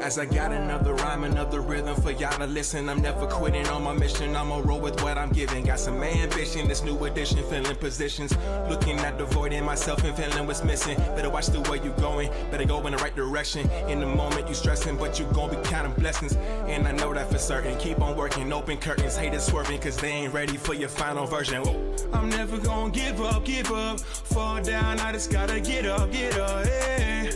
As I got another rhyme, another rhythm for y'all to listen. I'm never quitting on my mission. I'ma roll with what I'm giving. Got some ambition, this new edition, filling positions. Looking at the void in myself and feeling what's missing. Better watch the way you going, better go in the right direction. In the moment you stressing, but you gon' be counting blessings. And I know that for certain. Keep on working, open curtains, haters swerving, cause they ain't ready for your final version. Whoa. I'm never gonna give up, fall down, I just gotta get up, yeah.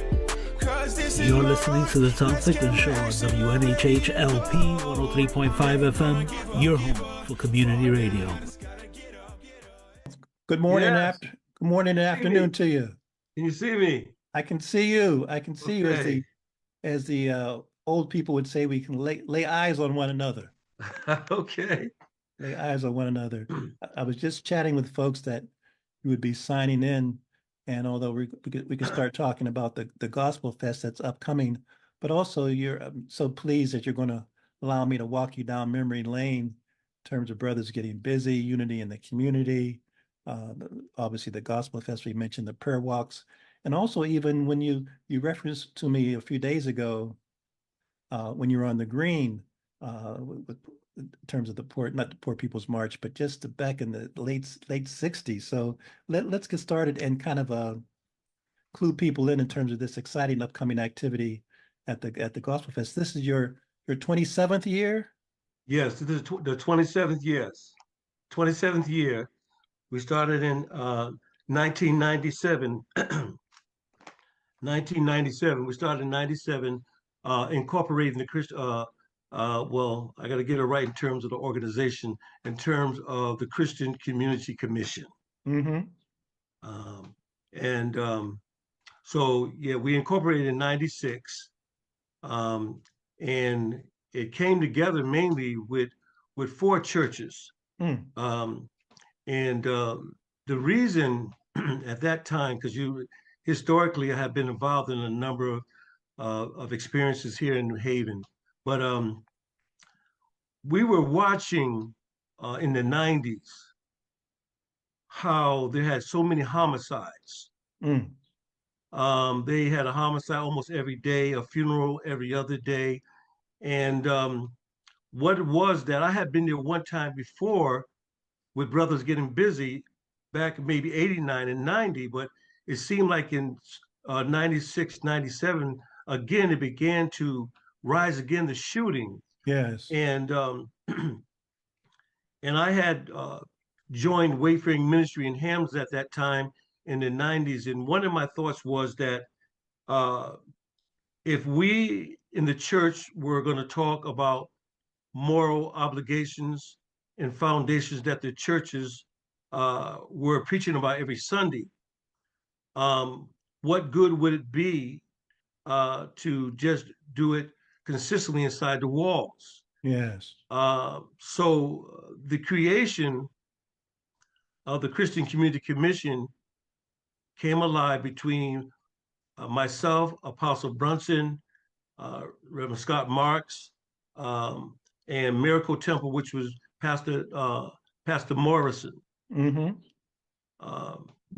You're listening to the Tom Ficklin Show on WNHH-LP 103.5 FM, your home for community radio. Good morning, good morning and afternoon to you. Can you see me? I can see you. I can see you as the old people would say. We can lay eyes on one another. Okay. Lay eyes on one another. I was just chatting with folks that you would be signing in. And although we could start talking about the Gospel Fest that's upcoming, but also I'm so pleased that you're going to allow me to walk you down memory lane in terms of brothers getting busy, unity in the community, obviously the Gospel Fest, we mentioned the prayer walks, and also even when you referenced to me a few days ago when you were on the green in terms of not the Poor People's March, but just back in the late 60s. So let's get started and kind of clue people in terms of this exciting upcoming activity at the Gospel Fest. This is your 27th year? Yes, this is the 27th, yes. 27th year. We started in 1997. 1997. We started in 97, incorporating the Christian, well, I got to get it right in terms of the organization, in terms of the Christian Community Commission. Mm-hmm. So, yeah, we incorporated in 96, and it came together mainly with 4 churches. Mm. The reason at that time, because historically I have been involved in a number of experiences here in New Haven, but we were watching in the 90s how they had so many homicides. Mm. They had a homicide almost every day, a funeral every other day. And what it was that I had been there one time before with brothers getting busy back maybe 89 and 90, but it seemed like in 96, 97, again, it began to rise again, the shooting. Yes. And and I had joined Wayfaring Ministry in Hamlet at that time in the 90s. And one of my thoughts was that if we in the church were going to talk about moral obligations and foundations that the churches were preaching about every Sunday, what good would it be to just do it consistently inside the walls? Yes. So the creation of the Christian Community Commission came alive between myself, Apostle Brunson, Reverend Scott Marks, and Miracle Temple, which was Pastor Morrison. Mm-hmm.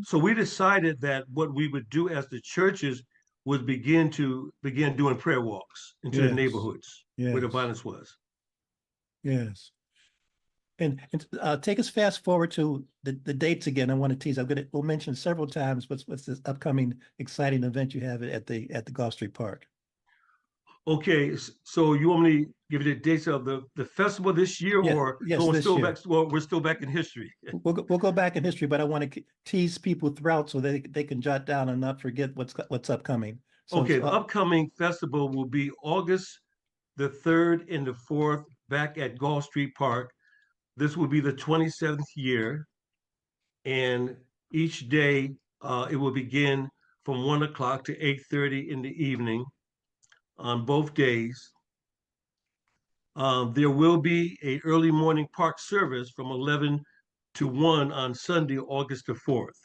So we decided that what we would do as the churches was begin doing prayer walks into the neighborhoods where the violence was. Yes. And take us fast forward to the dates again. I want to tease. We'll mention several times what's this upcoming exciting event you have at the Gulf Street Park. Okay, so you want me to give you the dates of the festival this year, or yes, we're this still year. back? Well, we're still back in history. We'll go back in history, but I want to tease people throughout so they can jot down and not forget what's upcoming. So okay, the upcoming festival will be August the 3rd and the 4th back at Gulf Street Park. This will be the 27th year, and each day it will begin from 1 o'clock to 8:30 in the evening on both days. There will be an early morning park service from 11 to 1 on Sunday, August the 4th.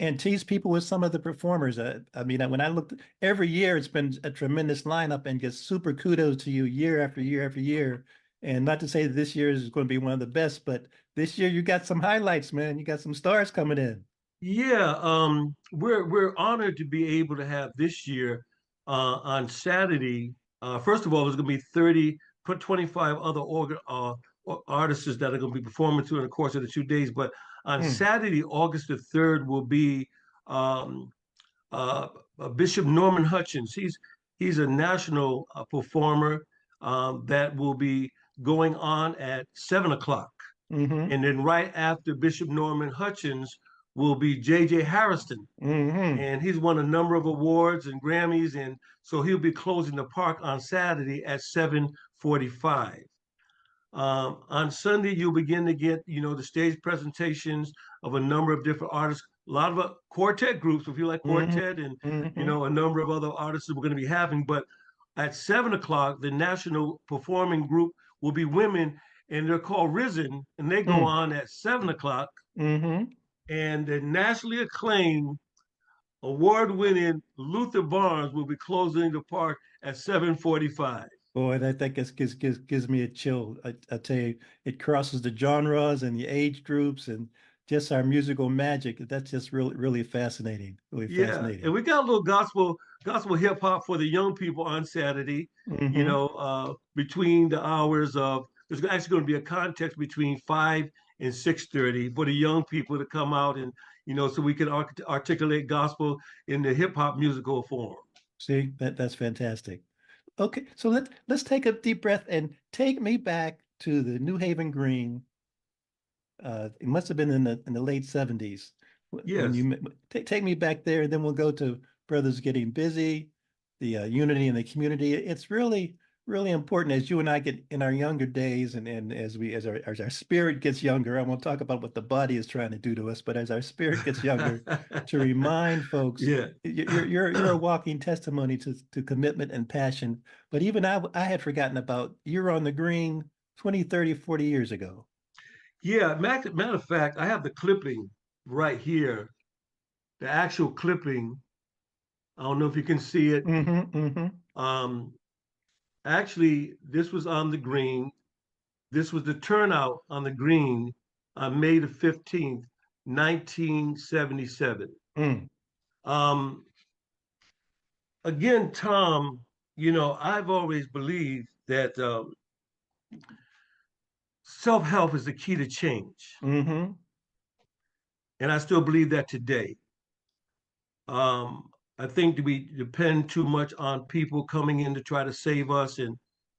And tease people with some of the performers. I mean, when I looked, every year it's been a tremendous lineup, and just super kudos to you year after year after year. And not to say that this year is going to be one of the best, but this year you got some highlights, man. You got some stars coming in. Yeah, we're honored to be able to have this year on Saturday. First of all, there's going to be 25 other artists that are going to be performing during the course of the 2 days. But on Mm, Saturday, August the 3rd, will be um, uh, Bishop Norman Hutchins. He's a national performer that will be going on at 7 o'clock. mm-hmm, And then right after Bishop Norman Hutchins will be J.J. Harrison, mm-hmm, and he's won a number of awards and Grammys, and so he'll be closing the park on Saturday at 7:45. On Sunday, you'll begin to get, the stage presentations of a number of different artists, a lot of quartet groups, if you like mm-hmm, quartet, and mm-hmm. a number of other artists that we're going to be having. But at 7 o'clock, the national performing group will be women, and they're called Risen, and they go Mm, on at 7 o'clock. mm-hmm. And the nationally acclaimed, award-winning Luther Barnes will be closing the park at 7:45. Boy, that gives me a chill. I tell you, it crosses the genres and the age groups and just our musical magic. That's just really fascinating. Really Yeah, and fascinating. we got a little gospel hip hop for the young people on Saturday. Mm-hmm. Between the hours of there's actually going to be a contest between 5 and 6:30 for the young people to come out, and so we can articulate gospel in the hip hop musical form. See, that's fantastic. Okay, so let's take a deep breath and take me back to the New Haven Green. It must have been in the late 70s when Yes. take me back there, and then we'll go to Brothers Getting Busy, the unity in the community. It's really important as you and I get in our younger days, and as our spirit gets younger. I won't talk about what the body is trying to do to us, but as our spirit gets younger, to remind folks, Yeah. you're a walking testimony to commitment and passion. But even I had forgotten about you're on the green 20, 30, 40 years ago. Yeah, matter of fact, I have the clipping right here, the actual clipping. I don't know if you can see it. Mm-hmm, mm-hmm. Um, Actually, this was on the green. This was the turnout on the green on May the 15th, 1977. Mm, Um, Again, Tom, I've always believed that self-help is the key to change. mm-hmm. And I still believe that today. Um, I think that we depend too much on people coming in to try to save us and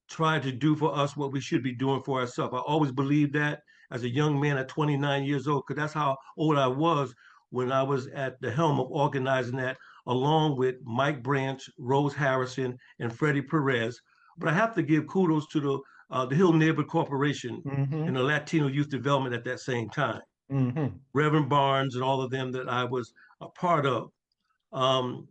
try to do for us what we should be doing for ourselves. I always believed that as a young man at 29 years old, because that's how old I was when I was at the helm of organizing that, along with Mike Branch, Rose Harrison, and Freddie Perez. But I have to give kudos to the Hill Neighborhood Corporation Mm-hmm. and the Latino Youth Development at that same time. Mm-hmm. Reverend Barnes and all of them that I was a part of. Um,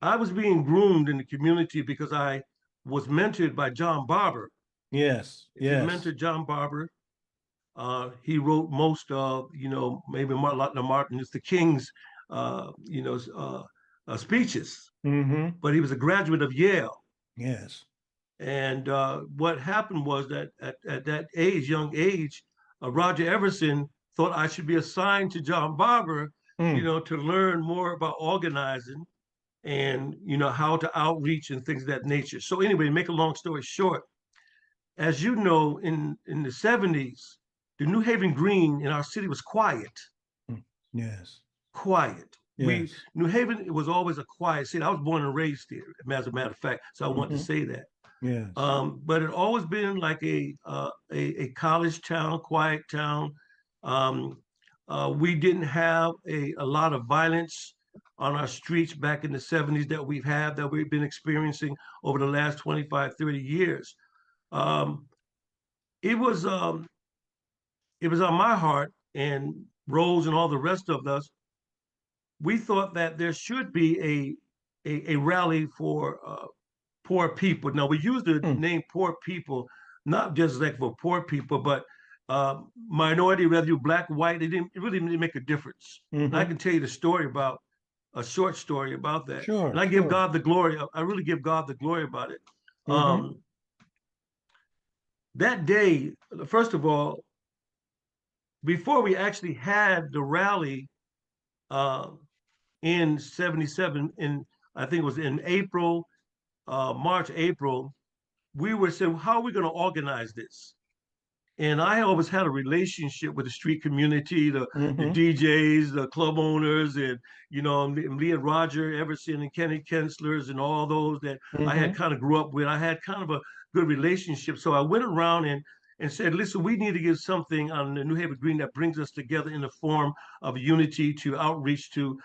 I was being groomed in the community because I was mentored by John Barber. Yes, If you yes. mentored John Barber, he wrote most of, maybe Martin Martin Luther King's, speeches. Mm-hmm. But he was a graduate of Yale. Yes. And what happened was that at that young age, Roger Everson thought I should be assigned to John Barber, Mm, to learn more about organizing and how to outreach and things of that nature. So anyway, to make a long story short, as you know, in the 70s, the New Haven Green in our city was quiet. mm. Yes. Quiet. Yes. New Haven, it was always a quiet city. I was born and raised here, as a matter of fact, so I want to Mm-hmm. say that. Yes. But it always been like a college town, quiet town. Um, we didn't have a lot of violence on our streets back in the 70s that we've been experiencing over the last 25, 30 years. Um, it was um, it was on my heart, and Rose and all the rest of us. We thought that there should be a rally for poor people. Now we use the Mm, name poor people, not just like for poor people, but minority, whether you're black, white, it really didn't make a difference. And I mm-hmm. can tell you the story about a short story about that. And Sure, I give sure. God the glory. I really give God the glory about it. Mm-hmm. Um, that day, first of all, before we actually had the rally uh, in 77 in I think it was in April, March, April, we were saying, how are we going to organize this? And I always had a relationship with the street community, the Mm-hmm. DJs, the club owners, and me and Roger Everson and Kenny Kenslers and all those that I had Mm-hmm. kind of grew up with. I had kind of a good relationship. So I went around and said, listen, we need to get something on the New Haven Green that brings us together in the form of unity to outreach to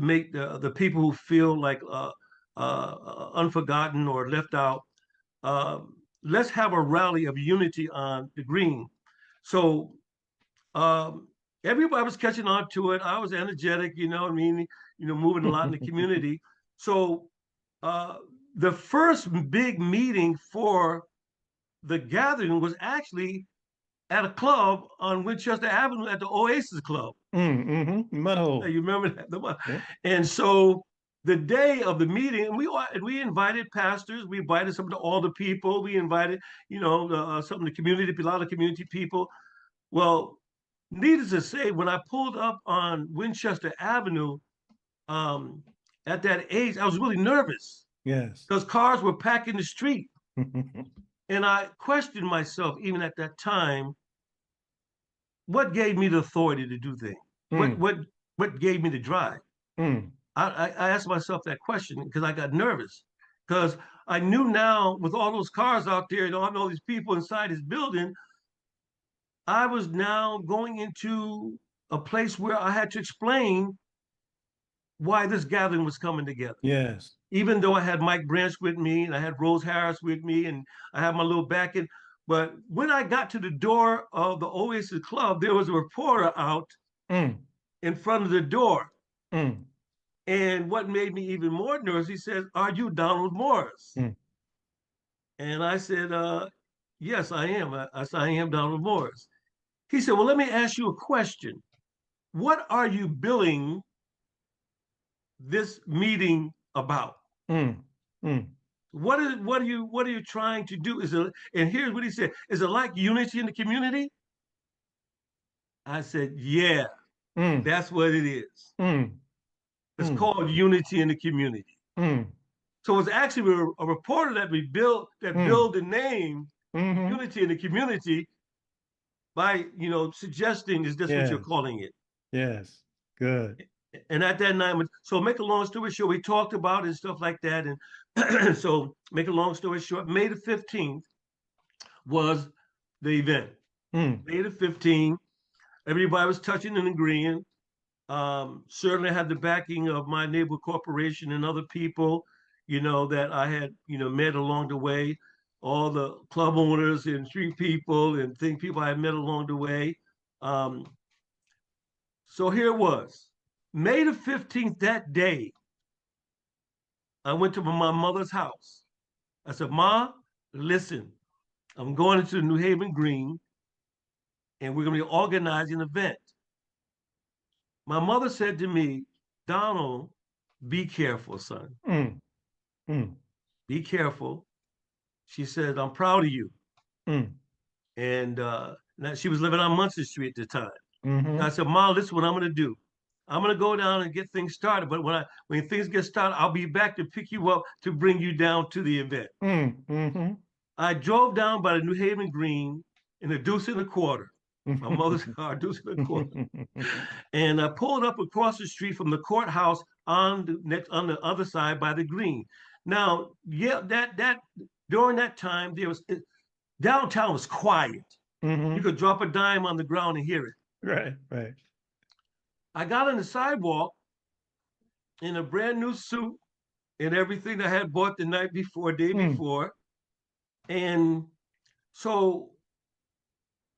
make the people who feel like unforgotten or left out. Let's have a rally of unity on the green. So um, everybody was catching on to it. I was energetic, you know what I mean? Moving a lot in the community. So uh, the first big meeting for the gathering was actually at a club on Winchester Avenue at the Oasis Club. Mm-hmm. Mudhole. You remember that? Yeah. And so the day of the meeting, we invited pastors, we invited some of the older people, we invited some of the community, a lot of community people. Well, needless to say, when I pulled up on Winchester Avenue, um, at that age, I was really nervous Yes. because cars were packing the street, and I questioned myself even at that time, what gave me the authority to do things? What Mm. what what gave me the drive? Mm. I asked myself that question because I got nervous because I knew now with all those cars out there and all these people inside this building, I was now going into a place where I had to explain why this gathering was coming together. Yes. Even though I had Mike Branch with me and I had Rose Harris with me and I had my little back in, but when I got to the door of the Oasis Club, there was a reporter out Mm. in front of the door. Mm. And what made me even more nervous, he says, "Are you Donald Morris?" Mm. And I said, "Yes, I am." I said, "I am Donald Morris." He said, "Well, let me ask you a question. What are you billing this meeting about? Mm. Mm. What are you trying to do? And here's what he said: Is it like unity in the community?" I said, "Yeah, Mm. that's what it is. Mm. It's Mm. called unity in the community." Mm. So it's actually a reporter that Mm. built the name Mm-hmm. unity in the community by suggesting is this what you're Yes. calling it? Yes. Good. And at that night, so make a long story short, we talked about it and stuff like that. And so make a long story short, May the 15th was the event. Mm. May the 15th, everybody was touching and agreeing. Certainly had the backing of my neighborhood corporation and other people, that I had, met along the way, all the club owners and street people and people I had met along the way. Um, so here it was, May the 15th, that day, I went to my mother's house. I said, "Ma, listen, I'm going into the New Haven Green and we're going to be organizing an event." My mother said to me, "Donald, be careful, son. Mm. Mm. Be careful." She said, "I'm proud of you." Mm. And now she was living on Munson Street at the time. And Mm-hmm. I said, "Mom, this is what I'm going to do. I'm going to go down and get things started. But when things get started, I'll be back to pick you up to bring you down to the event." Mm. Mm-hmm. I drove down by the New Haven Green in a deuce and a quarter. My mother's car, deuce and a quarter. And I pulled up across the street from the courthouse on the other side by the green. Now, yeah, that during that time downtown was quiet. You Mm-hmm. could drop a dime on the ground and hear it. Right. Right. I got on the sidewalk in a brand new suit and everything I had bought the night before, day Mm. before. And so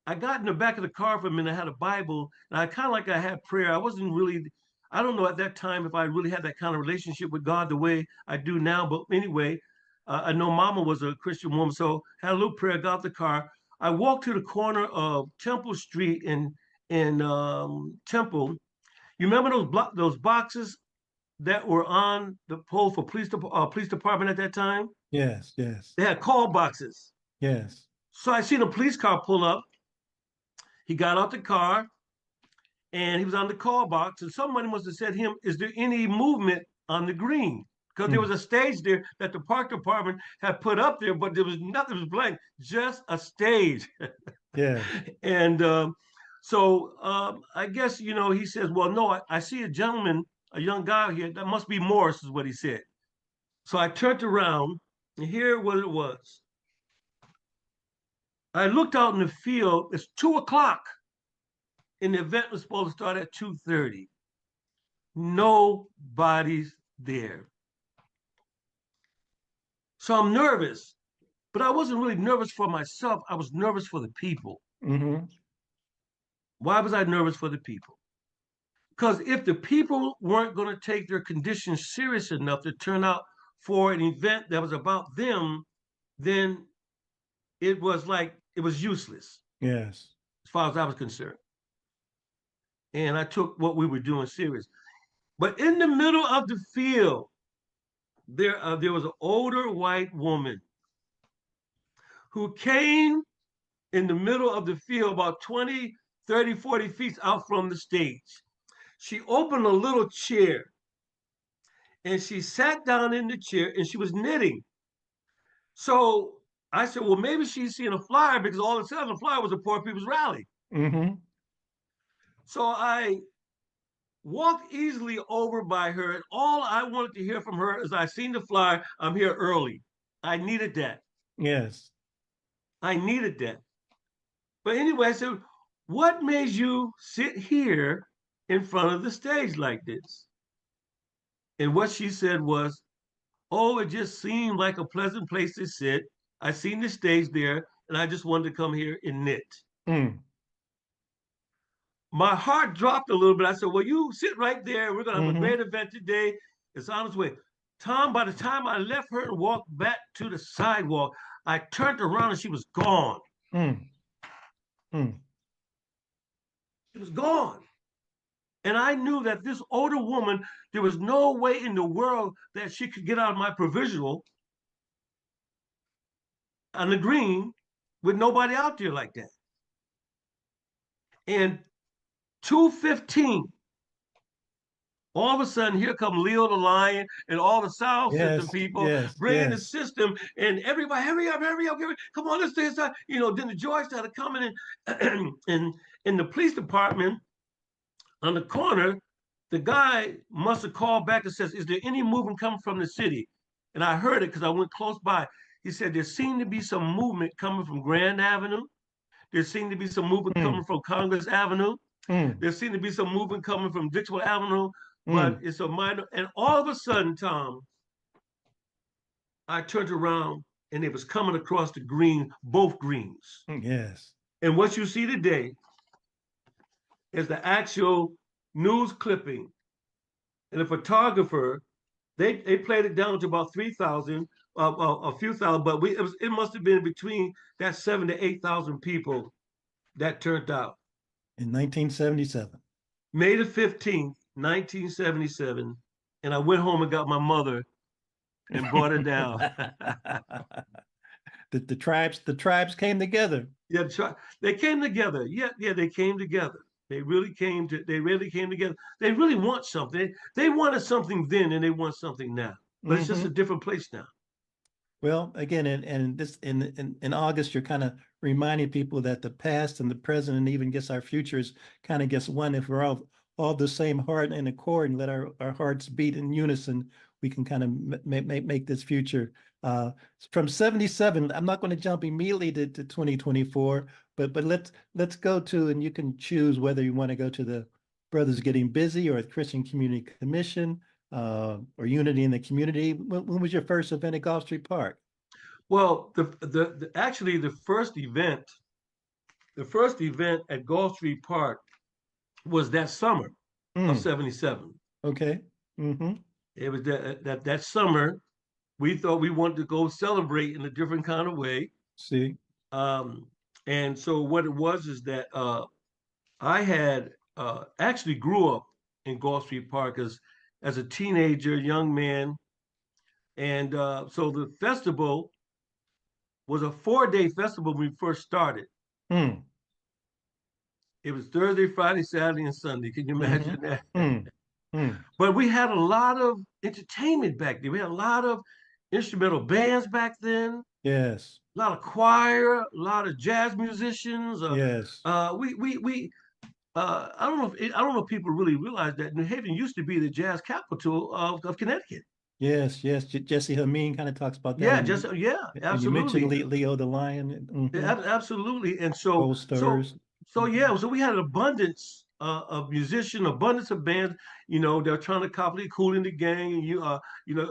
I got in the back of the car for a minute. I had a Bible, and I had prayer. I wasn't really, I don't know at that time if I really had that kind of relationship with God the way I do now. But anyway, I know Mama was a Christian woman, so had a little prayer. Got the car. I walked to the corner of Temple Street in Temple. You remember those boxes that were on the pole for police department at that time? Yes. Yes. They had call boxes. Yes. So I seen a police car pull up. He got out the car and he was on the call box, and somebody must have said to him, "Is there any movement on the green?" because there was a stage there that the park department had put up there, but there was nothing, it was blank, just a stage. Yeah. And so I guess, you know, he says, well, no, I see a gentleman, a young guy here. That must be Morris, is what he said. So I turned around, and here what it was. I looked out in the field. It's 2 o'clock, and the event was supposed to start at 2:30. Nobody's there. So I'm nervous, but I wasn't really nervous for myself. I was nervous for the people. Mm-hmm. Why was I nervous for the people? Because if the people weren't going to take their condition serious enough to turn out for an event that was about them, then it was useless Yes. as far as I was concerned. And I took what we were doing serious. But in the middle of the field, there was an older white woman who came in the middle of the field about 20, 30, 40 feet out from the stage. She opened a little chair and she sat down in the chair and she was knitting. So I said, well, maybe she's seeing a flyer, because all it said on the flyer was a Poor People's Rally. Mm-hmm. So I walked easily over by her, and all I wanted to hear from her is, I seen the flyer, I'm here early. I needed that. Yes. I needed that. But anyway, I said, what made you sit here in front of the stage like this? And what she said was, oh, it just seemed like a pleasant place to sit. I seen the stage there, and I just wanted to come here and knit. Mm. My heart dropped a little bit. I said, well, you sit right there. We're going to have a Mm-hmm. great event today. It's on its way. Tom, by the time I left her and walked back to the sidewalk, I turned around and she was gone. Mm. Mm. She was gone. And I knew that this older woman, there was no way in the world that she could get out of my provisional on the green with nobody out there like that. And 2:15, all of a sudden, here come Leo the Lion and all the sound system Yes. people Yes. bringing the Yes. system, and everybody, hurry up, hurry up, hurry up. Come on, let's do this. You know, then the joy started coming in, and in the police department on the corner, the guy must have called back and says, is there any movement coming from the city? And I heard it because I went close by. He said, there seemed to be some movement coming from Grand Avenue. There seemed to be some movement coming from Congress Avenue. Mm. There seemed to be some movement coming from Dixwell Avenue, but Mm. it's a minor. And all of a sudden, Tom, I turned around and it was coming across the green, both greens. Yes. And what you see today is the actual news clipping. And the photographer, they played it down to about 3,000, a few thousand, but it must have been between that 7,000 to 8,000 people that turned out. In 1977. May the 15th, 1977. And I went home and got my mother and brought her down. The tribes came together. Yeah, they came together. Yeah, they came together. They really came together. They really want something. They wanted something then, and they want something now. But it's just a different place now. Well, again, and this in August, you're kind of reminding people that the past and the present, and even guess our futures, kind of gets one. If we're all the same heart and accord, and let our hearts beat in unison, we can kind of make this future. From 77, I'm not going to jump immediately to 2024, but let's go to, and you can choose whether you want to go to the Brothers Getting Busy or the Christian Community Commission, or Unity in the Community. When was your first event at Gulf Street Park? Well, actually the first event at Gulf Street Park was that summer of 77. Okay. Mm-hmm. It was that summer. We thought we wanted to go celebrate in a different kind of way. See. And so what it was is that I had actually grew up in Gulf Street Park as a teenager, young man. And so the festival was a 4-day festival when we first started. It was Thursday, Friday, Saturday, and Sunday. Can you imagine that? Mm. But we had a lot of entertainment back then. We had a lot of instrumental bands back then, Yes. a lot of choir, a lot of jazz musicians. Yes. We I don't know if I don't know if people really realize that New Haven used to be the jazz capital of Connecticut. Yes. Yes. Jesse Hameen kind of talks about that Yeah, just yeah, when you mentioned absolutely. Leo the Lion. Hmm. Absolutely. And Gold Stars. so yeah, so we had an abundance of musicians, abundance of bands. You know, they're trying to copy Cool in the Gang, and you know,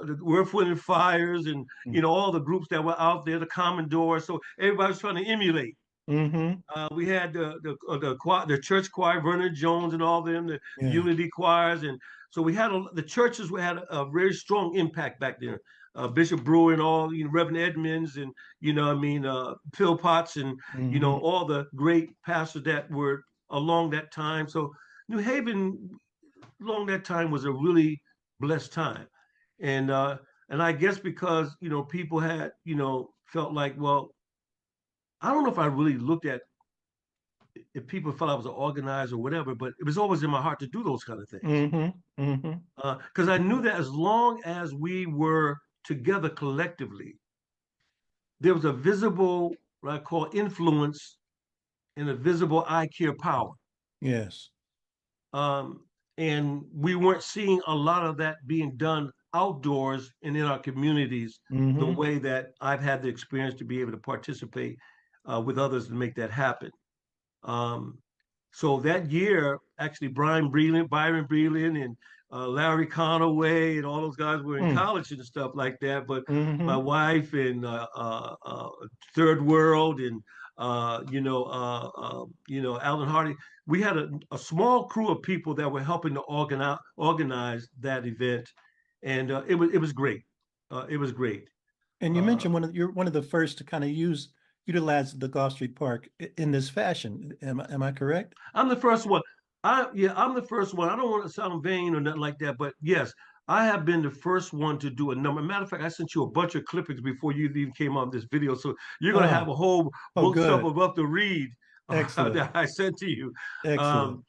the Earth, Wind and Fires, and you know, all the groups that were out there, the Commodore. So everybody was trying to emulate. Mm-hmm. We had the church choir, Vernon Jones, and all them, the Yeah. unity choirs, and so we had the churches. We had a very strong impact back there. Bishop Brewer and all, you know, Reverend Edmonds, and you know, I mean, Phil Potts, and you know, Mm-hmm. all the great pastors that were along that time. So New Haven, along that time, was a really blessed time, and uh, and I guess because you know people had you know felt like, well, I don't know if I really looked at if people felt I was an organizer or whatever, but it was always in my heart to do those kind of things. Mm-hmm. Mm-hmm. Because I knew that as long as we were together collectively, there was a visible, what I call influence and a visible I care power. Yes. Um, and we weren't seeing a lot of that being done outdoors and in our communities the Mm-hmm. way that I've had the experience to be able to participate with others to make that happen. Um, so that year, actually, Byron Breland, and Larry Conaway, and all those guys were in Mm. college and stuff like that. But my Mm-hmm. wife and Third World, and you know, Alan Hardy, we had a small crew of people that were helping to organize that event, and it was great. It was great. And you Uh, mentioned you're one of the first to kind of utilize the Gulf Street Park in this fashion. Am I correct? I'm the first one. I'm the first one. I don't want to sound vain or nothing like that, but yes, I have been the first one to do a number. Matter of fact, I sent you a bunch of clippings before you even came on this video, so you're gonna have Oh, a whole oh, bookshelf good. of to read Excellent. that I sent to you. Excellent.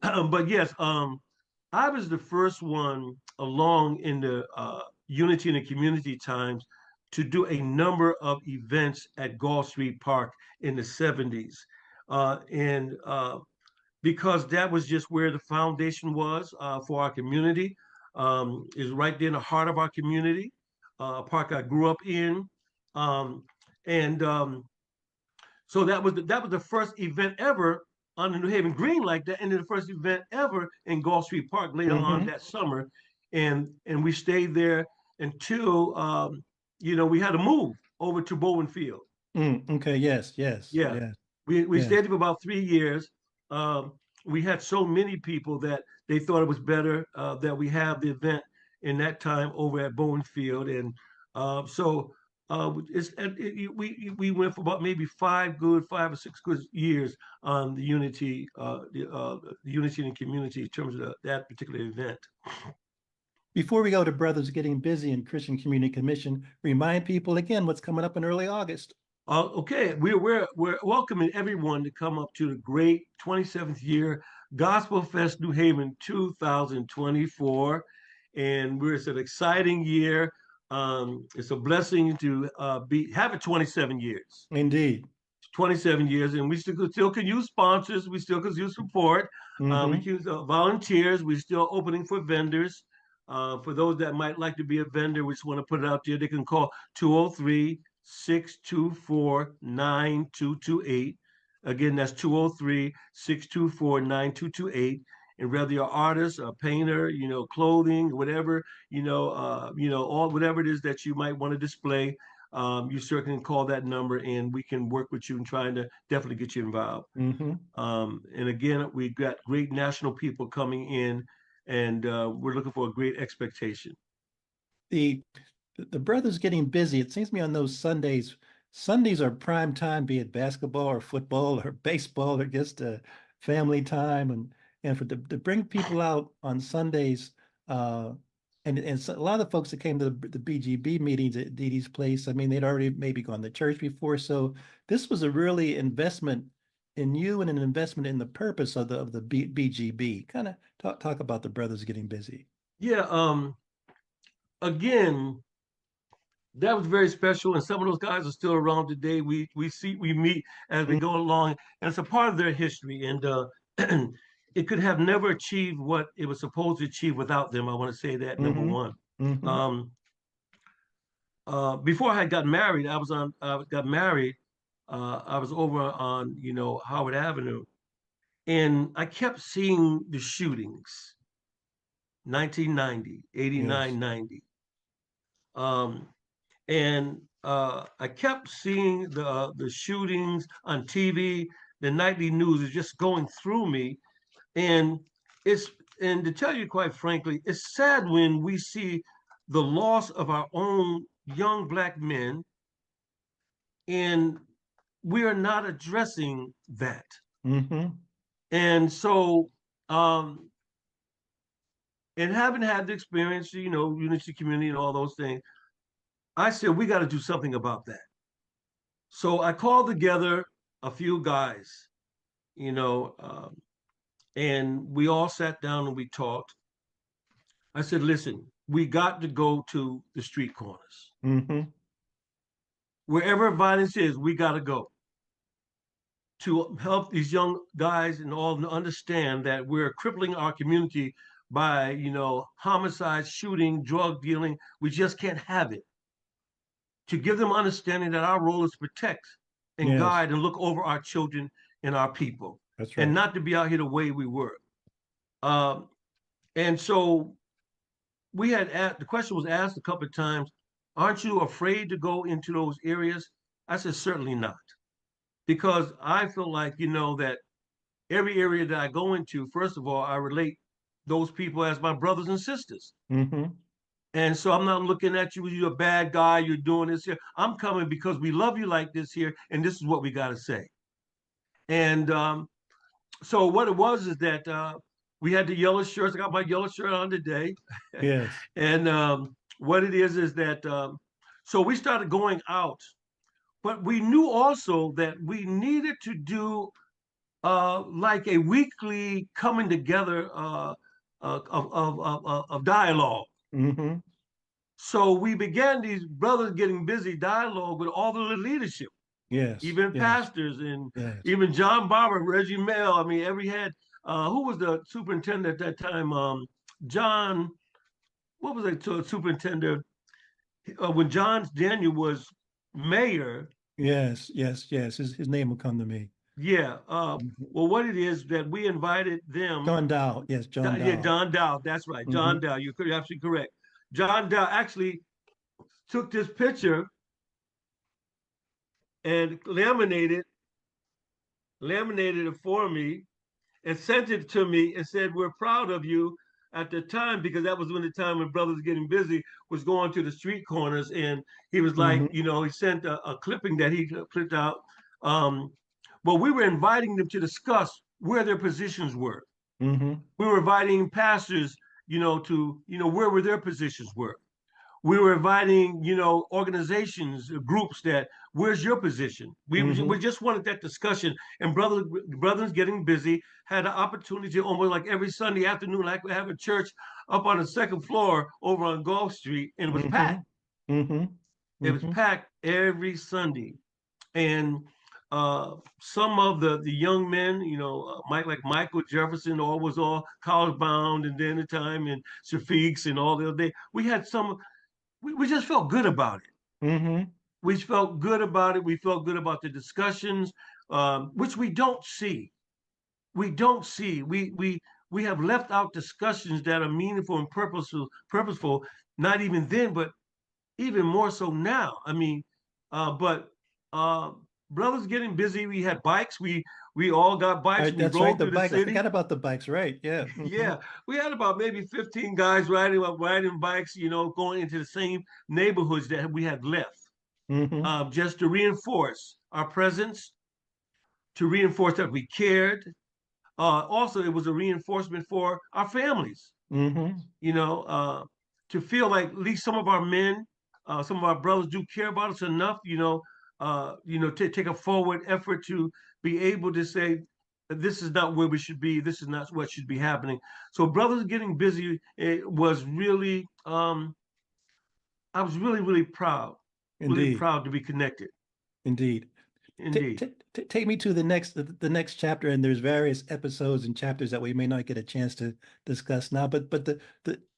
Um, but yes, I was the first one along in the Unity in the Community Times to do a number of events at Gulf Street Park in the 70s. And because that was just where the foundation was for our community. Is right there in the heart of our community, a park I grew up in, and so that was the first event ever on the New Haven Green like that, and then the first event ever in Gulf Street Park later on Mm-hmm. that summer, and we stayed there until you know we had to move over to Bowen Field. Okay. Yes. Yes. Yeah, Yes. we Yes. stayed for about 3 years. Um, we had so many people that they thought it was better that we have the event in that time over at Bowen Field, and so we went for about maybe 5 or 6 good years on the unity in the community in terms of that particular event. Before we go to Brothers Getting Busy and Christian Community Commission, remind people again what's coming up in early August. Okay, we're welcoming everyone to come up to the great 27th year Gospel Fest New Haven 2024, and it's an exciting year. It's a blessing to be have it 27 years. Indeed. 27 years, and we still can use sponsors. We still can use support. We Mm-hmm. can use volunteers. We're still opening for vendors. For those that might like to be a vendor, we just want to put it out there. They can call 203-624-9228. Again, that's 203-624-9228. And whether you're an artist, a painter, you know, clothing, whatever, all whatever it is that you might want to display, you certainly can call that number and we can work with you and trying to definitely get you involved. Mm-hmm. And again, we've got great national people coming in, and we're looking for a great expectation. The the brothers getting busy. It seems to me on those Sundays. Sundays are prime time, be it basketball or football or baseball or just family time, and to bring people out on Sundays. And so a lot of the folks that came to the BGB meetings at Dee Dee's place, I mean, they'd already maybe gone to church before, so this was a really investment in you and an investment in the purpose of the BGB. Kind of talk about the brothers getting busy. Yeah. Again, that was very special, and some of those guys are still around today. We meet as we go along, and it's a part of their history. And it could have never achieved what it was supposed to achieve without them. I want to say that number Mm-hmm. one. Mm-hmm. Before I got married, got married. I was over on Howard Avenue, and I kept seeing the shootings. 1990, Yes. 89, 90. Um, and I kept seeing the shootings on TV. The nightly news is just going through me, and it's and to tell you quite frankly, it's sad when we see the loss of our own young black men, and we are not addressing that. Mm-hmm. And so, and having had the experience, Unity community and all those things, I said we got to do something about that. So I called together a few guys, you know, and we all sat down and we talked. I said, listen, we got to go to the street corners. Mm-hmm. Wherever violence is, we got to go to help these young guys and all understand that we're crippling our community by, homicide, shooting, drug dealing. We just can't have it. To give them understanding that our role is to protect and Yes, guide and look over our children and our people, that's and right. not to be out here the way we were. Um, and so the question was asked a couple of times, aren't you afraid to go into those areas? I said, certainly not. Because I feel like, that every area that I go into, first of all, I relate those people as my brothers and sisters. Mm-hmm. And so I'm not looking at you as you're a bad guy, you're doing this here. I'm coming because we love you like this here, and this is what we got to say. And so what it was is that we had the yellow shirts. I got my yellow shirt on today. Yes. And what it is that, so we started going out, but we knew also that we needed to do like a weekly coming together of dialogue. Mm-hmm. So we began these brothers getting busy dialogue with all the leadership, Yes. even Yes. pastors and Yes. even John Barber, Reggie Mel. I mean, every had who was the superintendent at that time? John, what was the superintendent when John Daniel was mayor? Yes. Yes. Yes. His name will come to me. Yeah. Mhm. Well, what it is that we invited them. John Dow. Yes, John Yeah, Dow. John Dow. That's right, Mm-hmm. John Dow. You're absolutely correct. John Dow actually took this picture and laminated it for me and sent it to me and said, we're proud of you at the time, because that was when the time when Brothers Getting Busy was going to the street corners. And he was like, Mm-hmm. he sent a clipping that he clipped out. But we were inviting them to discuss where their positions were. Mm-hmm. We were inviting pastors, to, where were their positions were. We were inviting, organizations, groups that, where's your position? Mm-hmm. We just wanted that discussion. And brothers getting busy had an opportunity almost like every Sunday afternoon, like we have a church up on the second floor over on Gulf Street, and it was packed. Mm-hmm. It was Mm-hmm. packed every Sunday. And some of the young men, like Michael Jefferson, was all college bound, and then the time and Shafiq's and all the other day. We had some. We just felt good about it. Mm-hmm. We felt good about it. We felt good about the discussions, which we don't see. We don't see. We have left out discussions that are meaningful and purposeful. Purposeful. Not even then, but even more so now. I mean, but uh, brothers getting busy. We had bikes. We all got bikes. Right, We that's right. rode The through the bike. I city. forgot about the bikes. Right. Yeah. Yeah, we had about maybe 15 guys riding bikes, going into the same neighborhoods that we had left, Mm-hmm. just to reinforce our presence, to reinforce that we cared. Also, it was a reinforcement for our families, Mm-hmm. you know, uh, to feel like at least some of our men, some of our brothers do care about us enough, to take a forward effort be able to say, this is not where we should be. This is not what should be happening. So brothers getting busy, it was really, I was really Indeed. proud to be connected. Indeed. Indeed. Take me to the next chapter, and there's various episodes and chapters that we may not get a chance to discuss now. But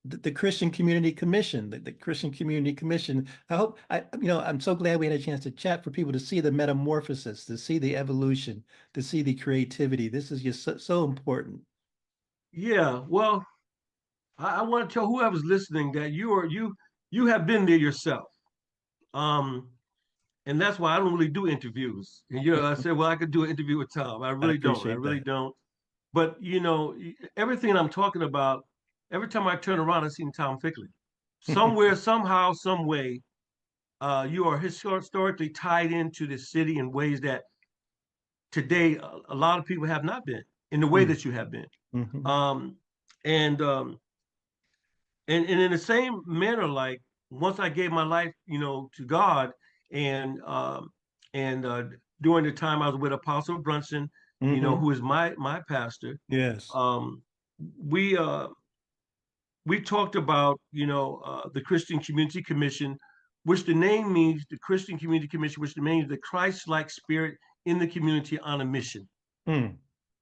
the Christian Community Commission, the Christian Community Commission. I'm so glad we had a chance to chat, for people to see the metamorphosis, to see the evolution, to see the creativity. This is just so important. Yeah. Well, I want to tell whoever's listening that you have been there yourself. Um, and that's why I don't really do interviews. And I said, well, I could do an interview with Tom. I I really don't. I appreciate really that. don't. But everything I'm talking about, every time I turn around, I see Tom Ficklin. Somewhere, somehow, some way, you are historically tied into the city in ways that today a lot of people have not been in the way Mm. that you have been. Mhm. Um, and and in the same manner, like once I gave my life, to God, and and during the time I was with Apostle Brunson, Mhm. who is my pastor, Yes. um, we we talked about the Christian Community Commission, which the name means, the Christian Community Commission, which the means the Christ-like spirit in the community on a mission. Mm.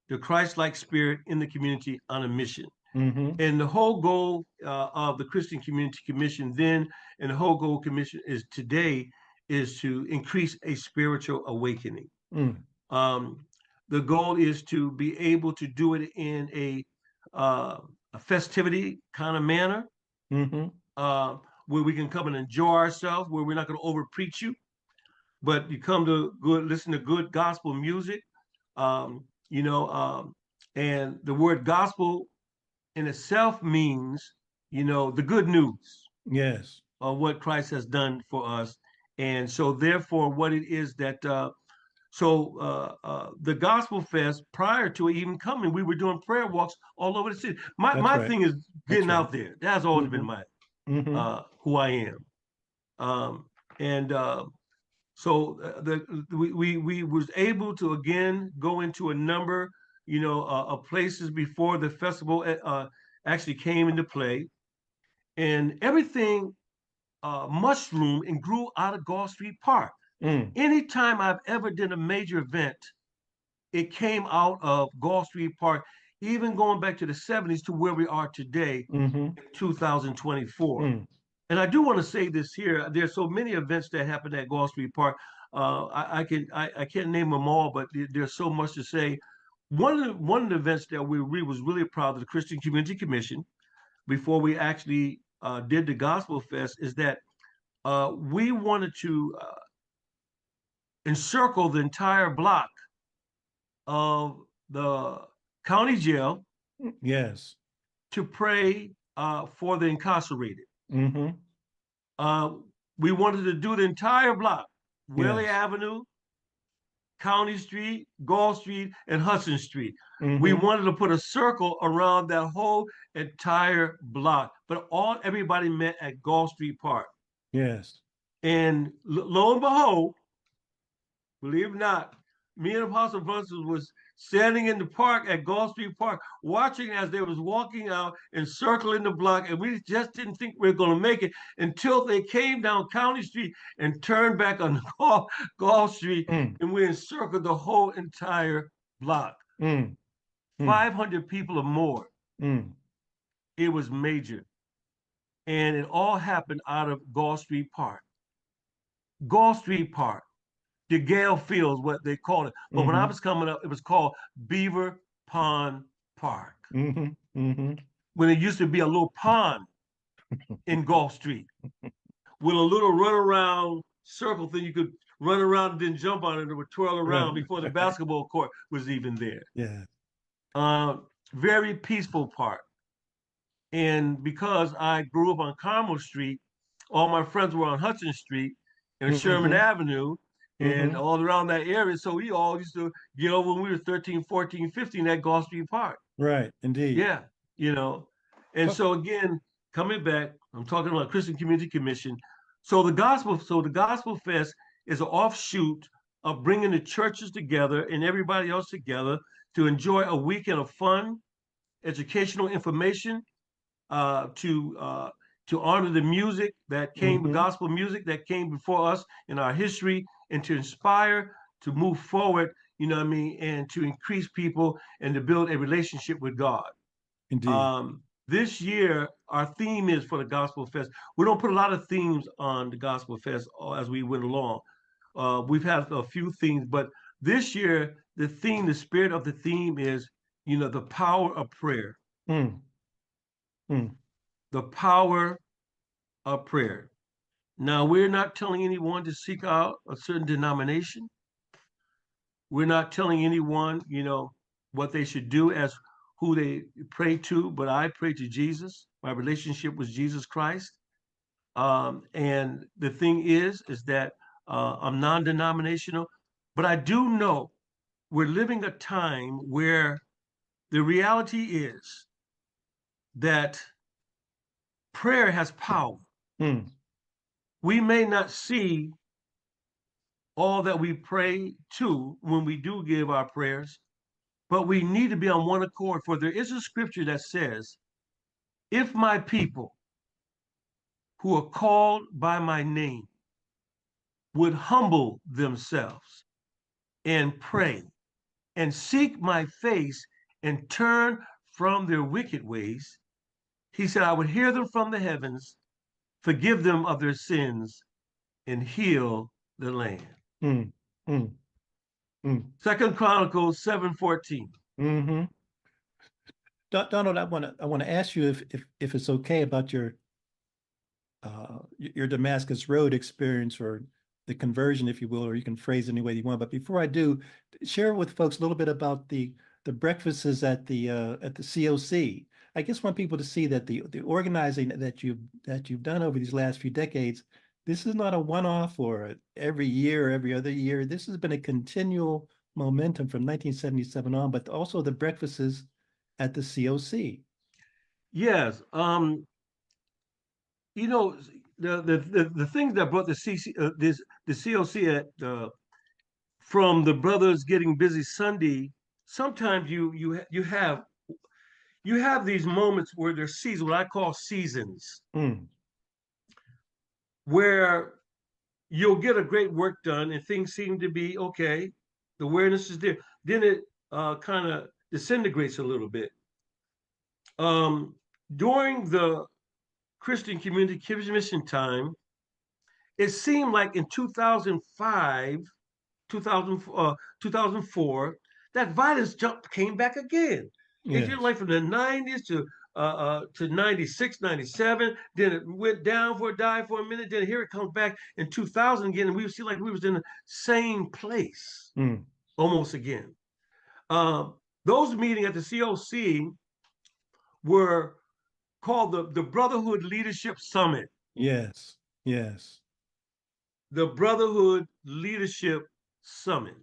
The Christ-like spirit in the community on a mission. Mhm. And the whole goal of the Christian Community Commission then, and the whole goal commission is today, is to increase a spiritual awakening. Mm. Um, the goal is to be able to do it in a festivity kind of manner, Mhm. uh, where we can come and enjoy ourselves, where we're not going to over preach you, but you come to listen to good gospel music. Um, and the word gospel in itself means, the good news Yes. of what Christ has done for us. And so, therefore, what it is that, the Gospel Fest, prior to it even coming, we were doing prayer walks all over the city. My, That's my right. thing is That's getting right. out there. That's always been Mhm. my, Mhm. who I am. Um, and we was able to again go into a number of places before the festival actually came into play, and everything mushroomed and grew out of Gulf Street Park. Mm. Anytime I've ever done a major event, it came out of Gulf Street Park, even going back to the 70s to where we are today Mhm. in 2024. Mm. And I do want to say this here. There's so many events that happen at Gulf Street Park. I can't name them all, but there's so much to say. One of the events that we was really proud of the Christian Community Commission before we actually did the Gospel Fest is that we wanted to encircle the entire block of the county jail Yes. to pray for the incarcerated. Mhm. Uh, we wanted to do the entire block, Whaley Yes. Avenue, County Street, Gulf Street, and Hudson Street. We Mhm. wanted to put a circle around that whole entire block, but everybody met at Gulf Street Park. Yes. And lo and behold, believe it or not, me and Apostle Brunson was standing in the park at Gulf Street Park, watching as they was walking out and circling the block, and we just didn't think we were going to make it until they came down County Street and turned back on Gulf Street, Mm. and we encircled the whole entire block. Mm. Mm. 500 people or more. Mm. It was major. And it all happened out of Gulf Street Park. Gulf Street Park. The Gale Fields, what they called it. But when I Mhm. was coming up, it was called Beaver Pond Park. Mhm. Mhm. When it used to be a little pond in Gulf Street with a little run around circle thing you could run around and then jump on it and it would twirl around Right. before the basketball court was even there. Yeah. Uh, Very peaceful park. And because I grew up on Carmel Street, all my friends were on Hudson Street and Sherman Mhm. Avenue and Mhm. all around that area. So we all used to get over when we were 13, 14, 15 at Gulf Street Park. Right. Indeed. Yeah, you know. And Talk- so again, coming back, I'm talking about Christian Community Commission. So the Gospel Fest is an offshoot of bringing the churches together and everybody else together to enjoy a weekend of fun, educational information, to honor the music that came, the Mm-hmm. gospel music that came before us in our history, and to inspire, to move forward, you know what I mean, and to increase people and to build a relationship with God. Indeed. This year, our theme is for the Gospel Fest. We don't put a lot of themes on the Gospel Fest as we went along. We've had a few themes, but this year, the theme, the spirit of the theme is, the power of prayer. Mm. Mm. The power of prayer. Now, we're not telling anyone to seek out a certain denomination. We're not telling anyone, what they should do as who they pray to, but I pray to Jesus. My relationship with Jesus Christ. And the thing is that I'm non-denominational, but I do know we're living a time where the reality is that prayer has power. Mm. We may not see all that we pray to when we do give our prayers, but we need to be on one accord. For there is a scripture that says, if my people who are called by my name would humble themselves and pray and seek my face and turn from their wicked ways, he said, I would hear them from the heavens, forgive them of their sins, and heal the land. Mm. Mm. Mm. Second Chronicles 7:14. Mm-hmm. Donald, I want to ask you if it's okay about your Damascus Road experience or the conversion, if you will, or you can phrase it any way you want. But before I do, share with folks a little bit about the breakfasts at the COC. I just want people to see that the organizing that you've done over these last few decades, this is not a one-off or every year or every other year. This has been a continual momentum from 1977 on, but also the breakfasts at the COC. Yes. You know, the things that brought the COC from the brothers getting busy Sunday. Sometimes you have these moments where there's seasons, what I call seasons, Mm. where you'll get a great work done and things seem to be okay. The awareness is there. Then it kind of disintegrates a little bit. During the Christian Community Commission time, it seemed like in 2005, 2004, that violence jump came back again. It just Yes. like from the 90s to 96, 97. Then it went down for a dive for a minute. Then here it comes back in 2000 again, and we see like we was in the same place Mm. almost again. Those meetings at the COC were called the Brotherhood Leadership Summit. Yes. Yes. The Brotherhood Leadership Summit.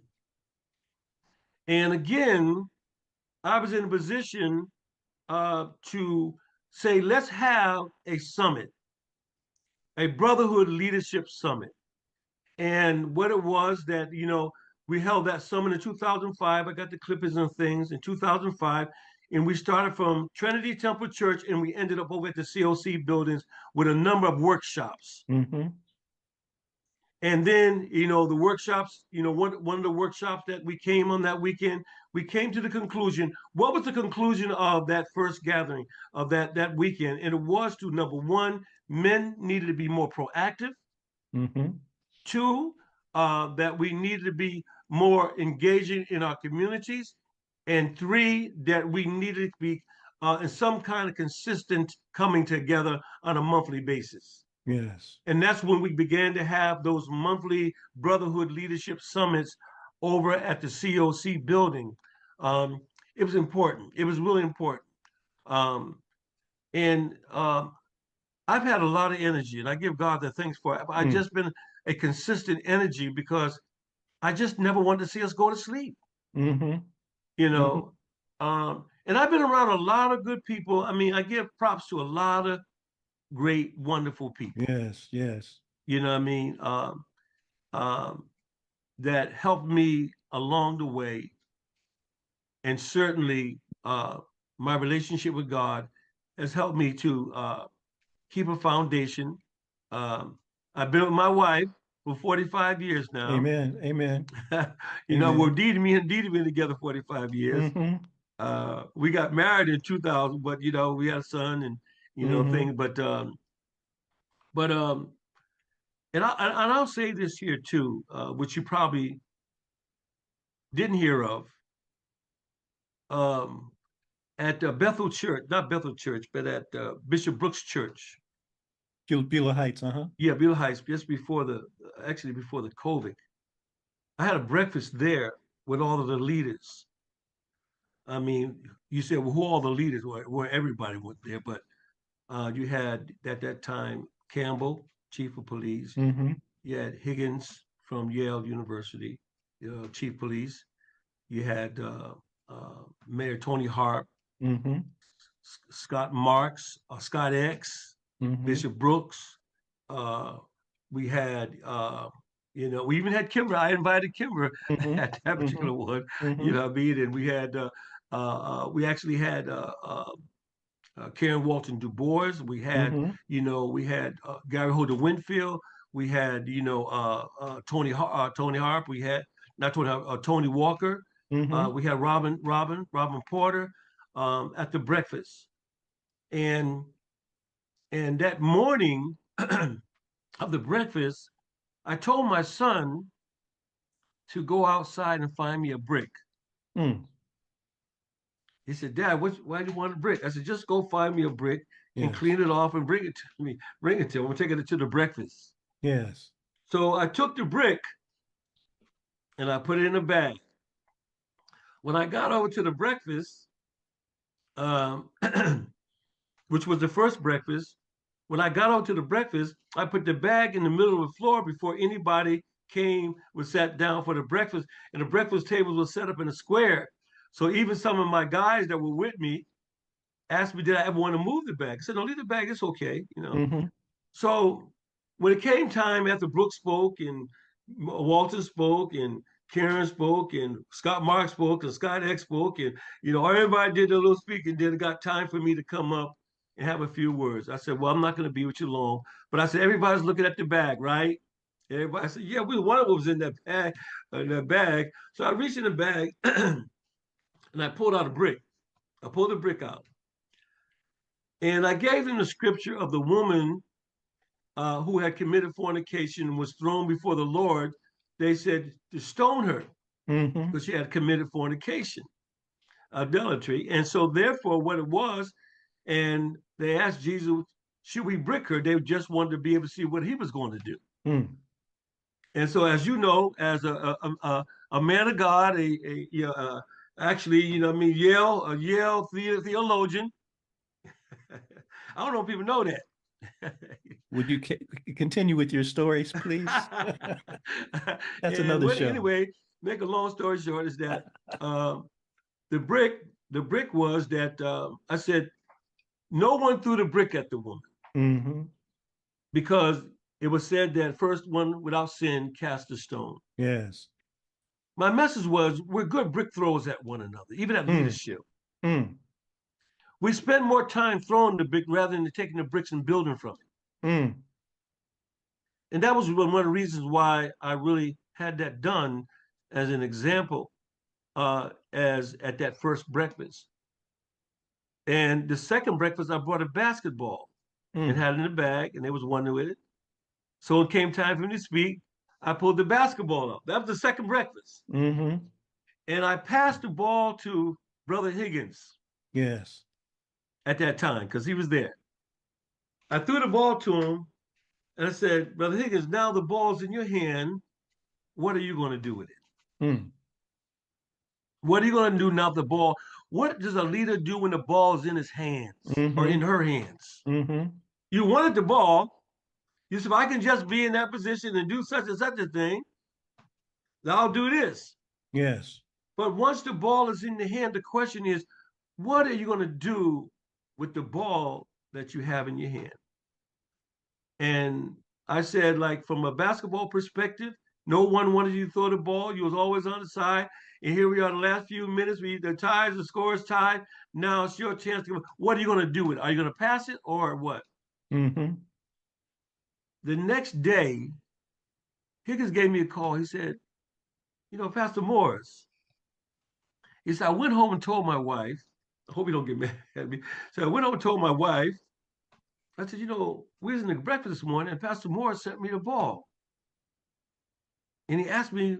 And again, I was in a position to say, let's have a summit, a Brotherhood Leadership Summit. And what it was that, we held that summit in 2005. I got the clippings and things in 2005. And we started from Trinity Temple Church and we ended up over at the COC buildings with a number of workshops. Mm-hmm. And then, the workshops, one of the workshops that we came on that weekend, we came to the conclusion. What was the conclusion of that first gathering of that weekend? And it was to, number one, men needed to be more proactive. Mm-hmm. Two, that we needed to be more engaging in our communities. And three, that we needed to be in some kind of consistent coming together on a monthly basis. Yes. And that's when we began to have those monthly Brotherhood Leadership Summits over at the COC building. It was important. It was really important. And I've had a lot of energy, and I give God the thanks for it. I've just been a consistent energy because I just never wanted to see us go to sleep. Mm-hmm. You Mm-hmm. know, and I've been around a lot of good people. I mean, I give props to a lot of great, wonderful people. Yes. Yes. You know what I mean? Um, that helped me along the way, and certainly my relationship with God has helped me to keep a foundation. Um, I've been with my wife for 45 years now. Amen. Amen. We're Amen. indeed been together 45 years. Mm-hmm. We got married in 2000, but we had a son and Mm-hmm. things. But and I'll say this here too, which you probably didn't hear of. Um, at Bethel Church, not Bethel Church, but at Bishop Brooks Church. Beulah Heights, uh-huh. Yeah, Beulah Heights, just actually before the COVID. I had a breakfast there with all of the leaders. I mean, you said, well, who all the leaders were? Well, everybody was there, but you had at that time Campbell, chief of police. Mm-hmm. You had Higgins from Yale University, chief of police. You had Mayor Tony Harp, Mm-hmm. Scott Marks, Scott X, Mm-hmm. Bishop Brooks. We had, we even had Kimber. I invited Kimber Mm-hmm. at that Mm-hmm. particular one. Mm-hmm. What I mean? And we actually had Karen Walton Du Bois. We had, Mm-hmm. we had Gary Holder Winfield. We had, Tony Harp. We had not Tony Harp, Tony Walker. Mm-hmm. We had Robin Porter at the breakfast, and that morning of the breakfast, I told my son to go outside and find me a brick. Mm. He said, Dad, why do you want a brick? I said, just go find me a brick and Yes. clean it off and bring it to me. Bring it to him. I'm taking it to the breakfast. Yes. So I took the brick and I put it in a bag. When I got over to the breakfast, um, which was the first breakfast, when I got over to the breakfast, I put the bag in the middle of the floor before anybody came, was sat down for the breakfast, and the breakfast tables were set up in a square. So even some of my guys that were with me asked me, did I ever want to move the bag? I said, no, leave the bag, it's okay. Mm-hmm. So when it came time after Brooks spoke and Walter spoke and Karen spoke and Scott Mark spoke and Scott X spoke and everybody did a little speaking, then it got time for me to come up and have a few words. I said, well, I'm not going to be with you long, but I said, everybody's looking at the bag, right? Everybody said, yeah, one of them was in that bag. So I reached in the bag and I pulled out a brick. I pulled the brick out. And I gave them the scripture of the woman who had committed fornication and was thrown before the Lord. They said to stone her Mm-hmm. because she had committed fornication, adultery. And so therefore what it was, and they asked Jesus, should we brick her? They just wanted to be able to see what he was going to do. Mm. And so, as you know, as a man of God, actually, a Yale theologian. I don't know if people know that. Would you continue with your stories, please? That's another show. Anyway, make a long story short, is that the brick was that I said, no one threw the brick at the woman. Mm-hmm. Because it was said that first one without sin cast a stone. Yes. My message was, we're good brick throwers at one another, even at leadership. Mm. We spend more time throwing the brick rather than taking the bricks and building from it. Mm. And that was one of the reasons why I really had that done as an example as at that first breakfast. And the second breakfast, I brought a basketball and had it in the bag, and there was one with it. So it came time for me to speak. I pulled the basketball up. That was the second breakfast. Mm-hmm. And I passed the ball to Brother Higgins. Yes. At that time, because he was there. I threw the ball to him and I said, Brother Higgins, now the ball's in your hand. What are you going to do with it? Mm. What are you going to do now the ball? What does a leader do when the ball's in his hands or in her hands? Mm-hmm. You wanted the ball. You said, if I can just be in that position and do such and such a thing, I'll do this. Yes. But once the ball is in the hand, the question is, what are you going to do with the ball that you have in your hand? And I said, like, from a basketball perspective, No one wanted you to throw the ball. You was always on the side. And here we are, the last few minutes. The score is tied. Now it's your chance to. What are you going to do with it? Are you going to pass it or what? Mm-hmm. The next day, Higgins gave me a call. He said, Pastor Morris. He said, I went home and told my wife. I hope you don't get mad at me. So I went home and told my wife. I said, we was in the breakfast this morning, and Pastor Morris sent me the ball. And he asked me,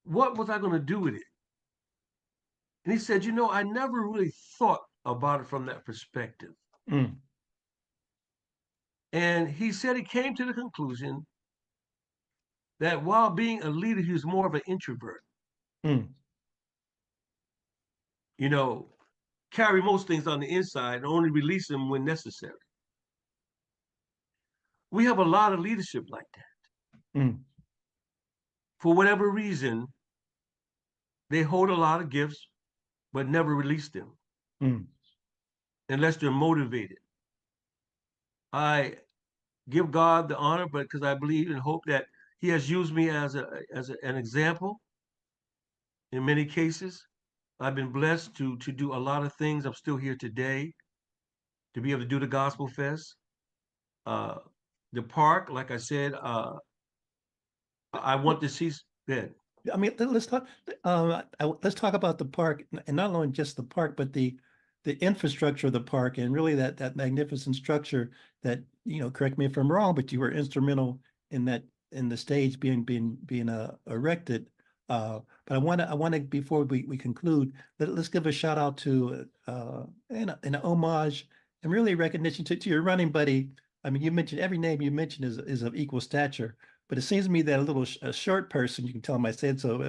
what was I going to do with it? And he said, I never really thought about it from that perspective. Mm. And he said he came to the conclusion that while being a leader, he was more of an introvert. Mm. Carry most things on the inside and only release them when necessary. We have a lot of leadership like that. Mm. For whatever reason, they hold a lot of gifts, but never release them unless they're motivated. I give God the honor, but because I believe and hope that He has used me as an example. In many cases, I've been blessed to do a lot of things. I'm still here today to be able to do the Gospel Fest. The park, like I said, I want to see that. I mean, let's talk. Let's talk about the park, and not only just the park, but the infrastructure of the park, and really that magnificent structure that, correct me if I'm wrong, but you were instrumental in the stage being erected. But I want to before we conclude, let's give a shout out to and an homage and really recognition to your running buddy. I mean, you mentioned every name you mentioned is of equal stature. But it seems to me that a short person, you can tell him I said so,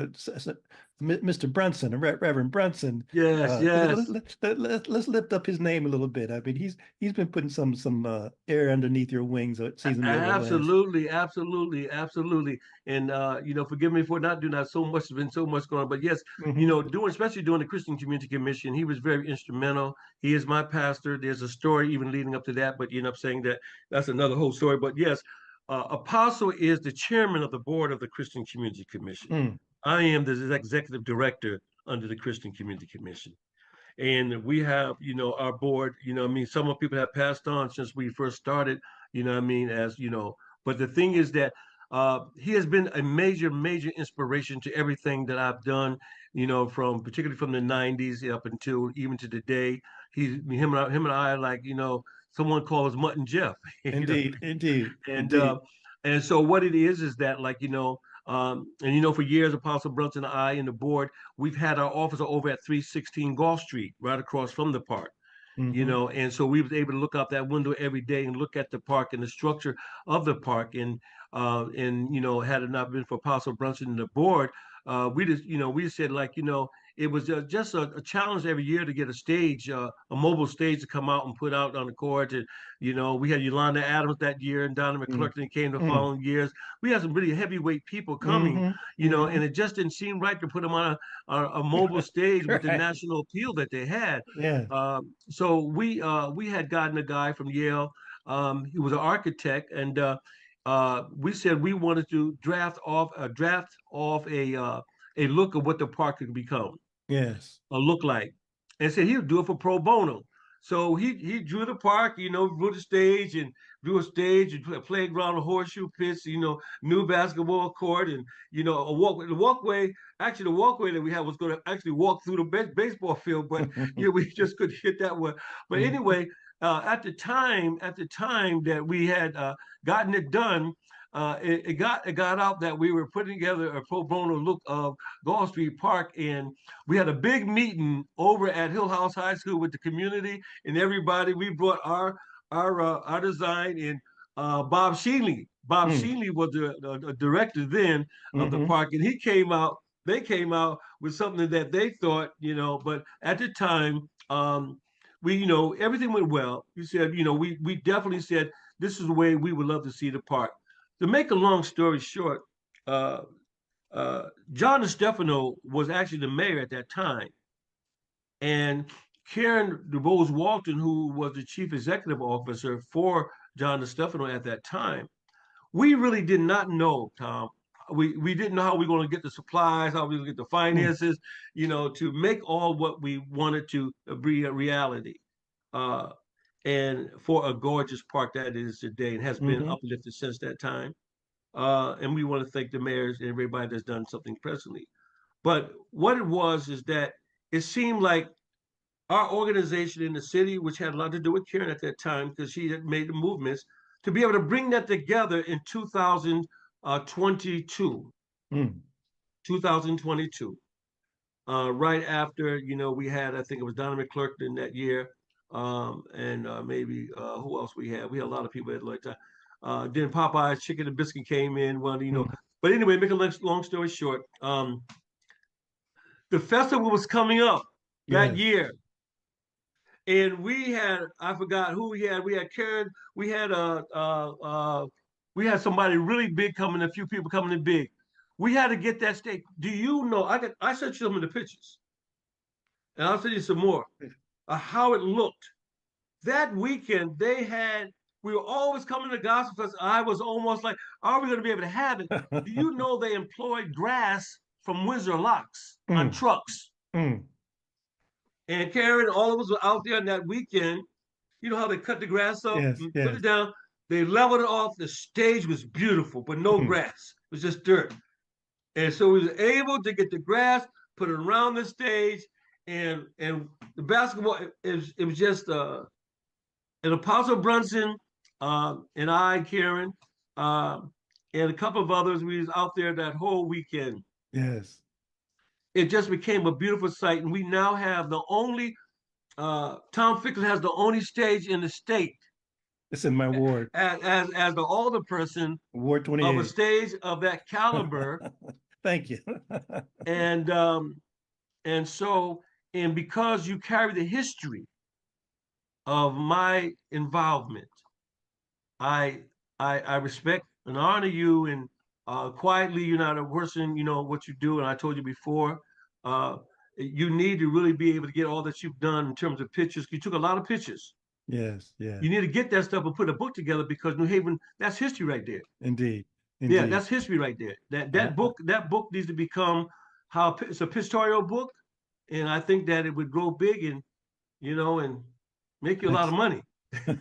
Mr. Brunson, Reverend Brunson. Yes, yes. Let's lift up his name a little bit. I mean, he's been putting some air underneath your wings. So it seems to me absolutely. And forgive me for not doing that. So much has been so much going on. But yes, especially during the Christian Community Commission, he was very instrumental. He is my pastor. There's a story even leading up to that, but you end up saying that's another whole story. But yes. Apostle is the chairman of the board of the Christian Community Commission. I am the executive director under the Christian Community Commission. And we have, our board, some of people have passed on since we first started, but the thing is that he has been a major, major inspiration to everything that I've done, particularly from the 90s up until even to today. Him and I are like, someone calls Mutton Jeff. Indeed. And so what it is that for years, Apostle Brunson and I and the board, we've had our office over at 316 Gulf Street, right across from the park. And so we was able to look out that window every day and look at the park and the structure of the park. And had it not been for Apostle Brunson and the board, we said it was just a challenge every year to get a stage, a mobile stage to come out and put out on the court. And, we had Yolanda Adams that year and Donna McClurkin came the following years. We had some really heavyweight people coming, and it just didn't seem right to put them on a mobile stage with the national appeal that they had. Yeah. So we had gotten a guy from Yale. He was an architect, and we said we wanted to draft off a look of what the park could become. Yes. Look like, and said he would do it for pro bono. So he drew the park, drew the stage and drew a stage and a playground, a horseshoe pitch, new basketball court, and a walkway. The walkway that we had was going to actually walk through the baseball field, but we just couldn't hit that one. But anyway, at the time that we had gotten it done, it got out that we were putting together a pro bono look of Gulf Street Park, and we had a big meeting over at Hill House High School with the community and everybody. We brought our design, and Bob Sheenley. Bob Sheenley was the director then of the park, and they came out with something that they thought, but at the time, we, everything went well. We said, we definitely said this is the way we would love to see the park. To make a long story short, John DeStefano was actually the mayor at that time. And Karen DeBose Walton, who was the chief executive officer for John DeStefano at that time, we really did not know, Tom, we didn't know how we were going to get the supplies, how we were going to get the finances, to make all what we wanted to be a reality. Uh, and for a gorgeous park that is today and has been Mm-hmm. uplifted since that time. And we want to thank the mayors and everybody that's done something presently. But what it was is that it seemed like our organization in the city, which had a lot to do with Karen at that time, because she had made the movements, to be able to bring that together in 2022, Mm. 2022, right after, we had, I think it was Donna McClurkin in that year, and maybe who else we had? We had a lot of people at that time. Then Popeye's Chicken and Biscuit came in. Well, Mm. but anyway, make a long story short, the festival was coming up that Yes. year. And we had, I forgot who we had. We had Karen. We had somebody really big coming. A few people coming in big. We had to get that stage. Do you know? I sent you some of the pictures, and I'll send you some more of how it looked. That weekend they had. We were always coming to Gospel Fest. I was almost like, are we going to be able to have it? Do you know they employed grass from Windsor Locks on Mm. trucks? Mm. And Karen, all of us were out there on that weekend. You know how they cut the grass up Yes. and put Yes. it down? They leveled it off. The stage was beautiful, but no Mm. grass. It was just dirt. And so we was able to get the grass, put it around the stage, and the basketball, it was just and Apostle Brunson, and I, Karen, and a couple of others, we was out there that whole weekend. Yes. It just became a beautiful sight. And we now have the only Tom Ficklin has the only stage in the state It's in my ward, as the older person Ward of a 28. stage of that caliber, Thank you. and um, and so and because you carry the history of my involvement, I I respect and honor you, and quietly you're not a person, what you do, and I told you before. Uh, you need to really be able to get all that you've done in terms of pictures. You took a lot of pictures. Yes. Yes. You need to get that stuff and put a book together because New Haven, that's history right there. Indeed. Yeah, Indeed. that's history right there. That I, that book that book needs to become how it's a pictorial book, and I think that it would grow big and and make you a I, lot of money.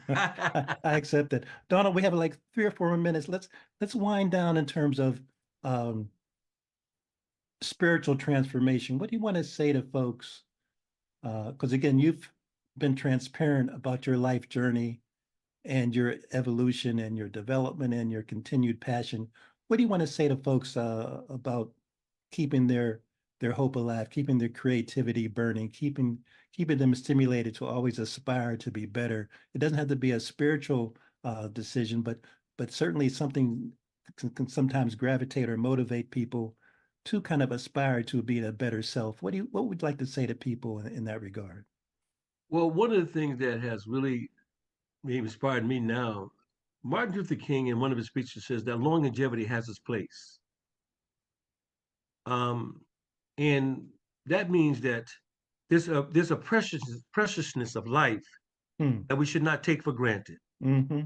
I accept that. Donald, we have like 3 or 4 minutes. Let's wind down in terms of um, spiritual transformation. What do you want to say to folks? Because again, you've been transparent about your life journey and your evolution and your development and your continued passion. What do you want to say to folks about keeping their hope alive, keeping their creativity burning, keeping them stimulated to always aspire to be better? It doesn't have to be a spiritual decision, but certainly something can sometimes gravitate or motivate people to kind of aspire to be a better self. What would you like to say to people in that regard? Well, one of the things that has really maybe inspired me now, Martin Luther King in one of his speeches says that longevity has its place. Um, and that means that there's a preciousness of life Hmm. that we should not take for granted. Mm-hmm.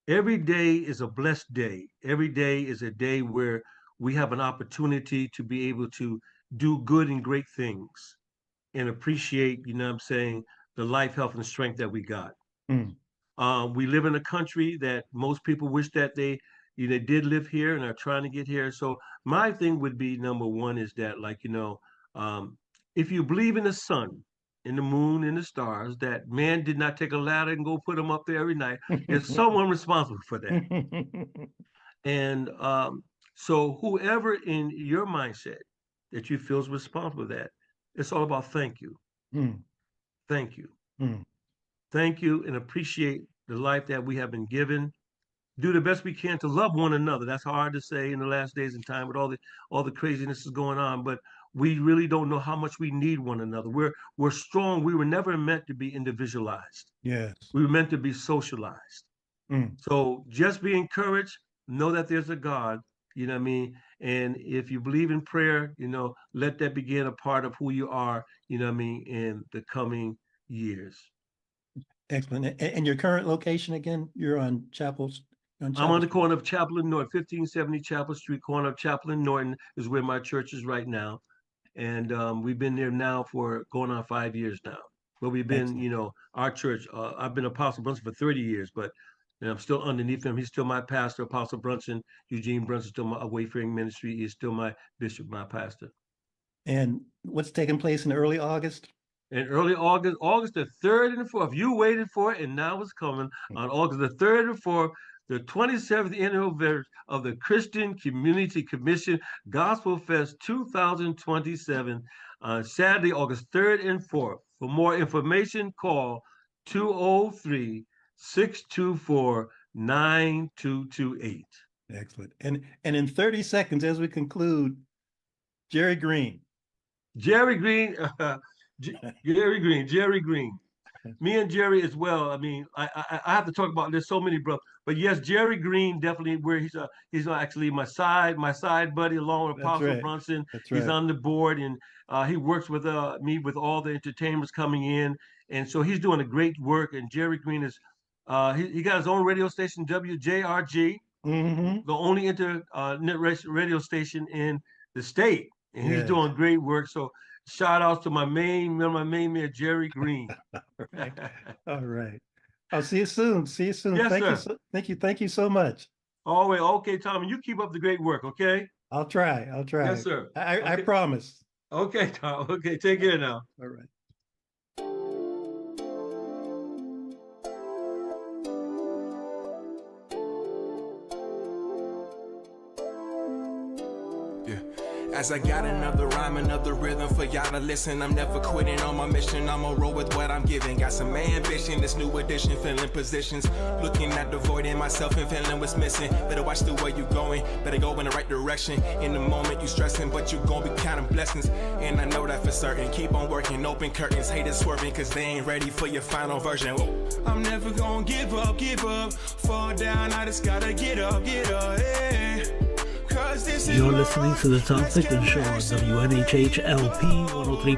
Every day is a blessed day. Every day is a day where we have an opportunity to be able to do good and great things and appreciate, what I'm saying, the life, health, and strength that we got. Hmm. We live in a country that most people wish that they did live here and are trying to get here. So my thing would be number one is that, like, um, if you believe in the sun, in the moon, in the stars, that man did not take a ladder and go put them up there every night. There's someone responsible for that. And so whoever in your mindset that you feel is responsible for that, it's all about thank you, Hmm. thank you, Hmm. thank you, and appreciate the life that we have been given. Do the best we can to love one another. That's hard to say in the last days and time with all the craziness is going on, but we really don't know how much we need one another. We're strong. We were never meant to be individualized. Yes. We were meant to be socialized. Hmm. So just be encouraged. Know that there's a God. You know what I mean? And if you believe in prayer, let that begin a part of who you are. You know what I mean? In the coming years. Excellent. And your current location again? You're on Chapels. On I'm on the Chapel corner of Chapel and Norton, 1570 Chapel Street, corner of Chapel and Norton is where my church is right now. And we've been there now for going on 5 years now. But we've been, Excellent. you know, our church, I've been Apostle Brunson for 30 years, but I'm still underneath him. He's still my pastor, Apostle Brunson. Eugene Brunson, still my wayfaring ministry. He's still my bishop, my pastor. And what's taking place in early August? In early August, August the 3rd and the 4th, you waited for it and now it's coming. On August the 3rd and 4th, the 27th annual of the Christian Community Commission Gospel Fest 2027 on Saturday, August 3rd and 4th. For more information, call 203-624-9228. Excellent. And in 30 seconds, as we conclude, Jerry Green. Jerry Green, Jerry Green. Me and Jerry as well. I mean, I have to talk about. There's so many brothers, but yes, Jerry Green definitely. Where he's actually my side buddy, along with That's Apostle right. Brunson. That's He's right. on the board, and he works with me with all the entertainers coming in, and so he's doing a great work. And Jerry Green is he got his own radio station, WJRG, Mm-hmm. the only internet radio station in the state, and he's Yes. doing great work. So shout outs to my main man, Jerry Green. Right. All right. I'll see you soon. See you soon. Yes, Thank you. sir. Thank you so much. Always okay, Tom. You keep up the great work, okay? I'll try. Yes, sir. I Okay. promise. Okay, Tom. Okay, take care now. All right. As I got another rhyme, another rhythm for y'all to listen. I'm never quitting on my mission. I'ma roll with what I'm giving. Got some ambition, this new edition, filling positions. Looking at the void in myself and feeling what's missing. Better watch the way you going, better go in the right direction. In the moment you stressing, but you gon' be counting blessings. And I know that for certain. Keep on working, open curtains, haters swerving, cause they ain't ready for your final version. Whoa. I'm never gonna give up. Fall down, I just gotta get up, yeah. You're listening to the Tom Ficklin Show on WNHH LP 103.5